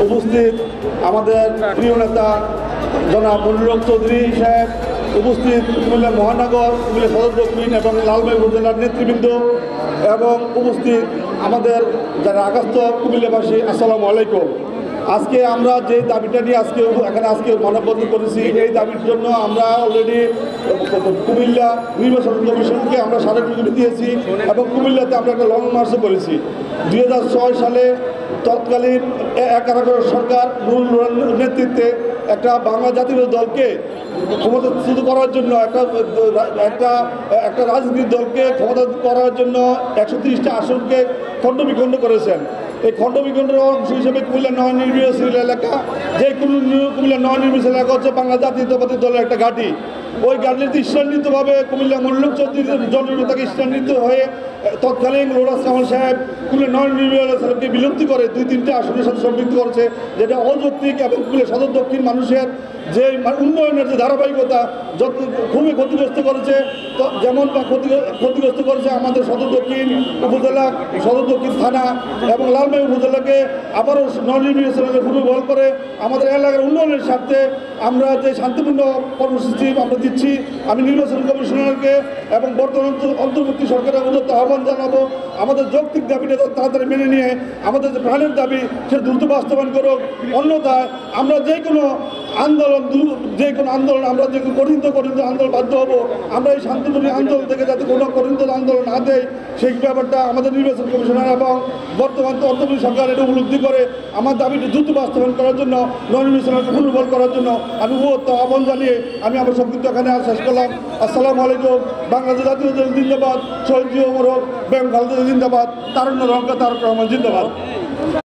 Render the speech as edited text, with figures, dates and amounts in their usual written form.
উপস্থিত আমাদের প্রিয় নেতা জনাব মনিরুল হক চৌধুরী সাহেব, উপস্থিত কুমিল্লা মহানগর, কুমিল্লা সদর দক্ষিণ এবং লালমাই উপজেলার নেতৃবৃন্দ এবং উপস্থিত আমাদের যারা আগস্ত কুমিল্লাবাসী, আসসালামু আলাইকুম। আজকে আমরা যে দাবিটা নিয়ে আজকে মানববন্ধন করেছি, এই দাবির জন্য আমরা অলরেডি কুমিল্লা নির্বাচন কমিশনকে আমরা স্মারকলিপি দিয়েছি এবং কুমিল্লাতে আমরা একটা লং মার্চও করেছি। 2006 সালে তৎকালীন একাত্তর সরকার নুরুল নেতৃত্বে একটা বাংলা জাতীয় দলকে ক্ষমতাচ্যুত করার জন্য একটা রাজনৈতিক দলকে ক্ষমতা করার জন্য 130টা আসনকে খণ্ডবিখণ্ড করেছেন। এই খণ্ডবিখণ্ডের অংশ হিসেবে কুমিল্লা নবনির্বাচিত এলাকা, যে কুমিল্লা নবনির্বাচিত এলাকা হচ্ছে বাংলা জাতীয়তাবাদী দলের একটা ঘাঁটি। ওই ঘাঁটিতে স্থানীয়ভাবে কুমিল্লা মনিরুল হক চৌধুরীর জননেতাকে স্থানীয় হয়ে তৎকালীন লোরাস কামাল সাহেব কুমিল্লা নবনির্বাচনকে বিলুপ্তি করে 2-3টে আসনের সাথে সম্পৃক্ত করেছে, যেটা অযৌক্তিক এবং কুমিল্লা সদর দক্ষিণ মানুষের যে উন্নয়নের যে ধারাবাহিকতা খুবই ক্ষতিগ্রস্ত করেছে। যেমন ক্ষতিগ্রস্ত করেছে আমাদের সদর দক্ষিণ উপজেলা, সদর দক্ষিণ থানা এবং লালমাই উপজেলাকে আবারও নবনির্বাচনকে পুনর্বহাল করে আমাদের এলাকার উন্নয়নের স্বার্থে আমরা যে শান্তিপূর্ণ কর্মসূচি আমরা দিচ্ছি, আমি নির্বাচন কমিশনারকে এবং বর্তমান অন্তর্বর্তী সরকারের উদ্যোক্তা আহ্বান জানাবো, আমাদের যৌক্তিক দাবিটা তাড়াতাড়ি মেনে নিয়ে আমাদের যে প্রাণের দাবি সে দ্রুত বাস্তবায়ন করুক। অন্যথায় আমরা যে কোনো আন্দোলন আমরা যে কঠিন আন্দোলন বাধ্য হব। আমরা এই শান্তিপূর্ণ আন্দোলন থেকে যাতে কোনো কঠিন আন্দোলন না দেয় সেই ব্যাপারটা আমাদের নির্বাচন কমিশনার এবং বর্তমান অন্তর্বর্তী সরকার এটা উপলব্ধি করে আমার দাবিটি দ্রুত বাস্তবায়ন করার জন্য, নবনির্বাচনকে পুনর্বহাল করার জন্য আমি আহ্বান জানিয়ে আমি আমার সংক্ষিপ্ত এখানে শেষ করলাম। আসসালামু আলাইকুম। বাংলাদেশ জাতীয় দল জিন্দাবাদ, শহীদ জিয়া ওমর হক, বেগম খালেদা জিন্দাবাদ, তারুণ্য রহমান জিন্দাবাদ।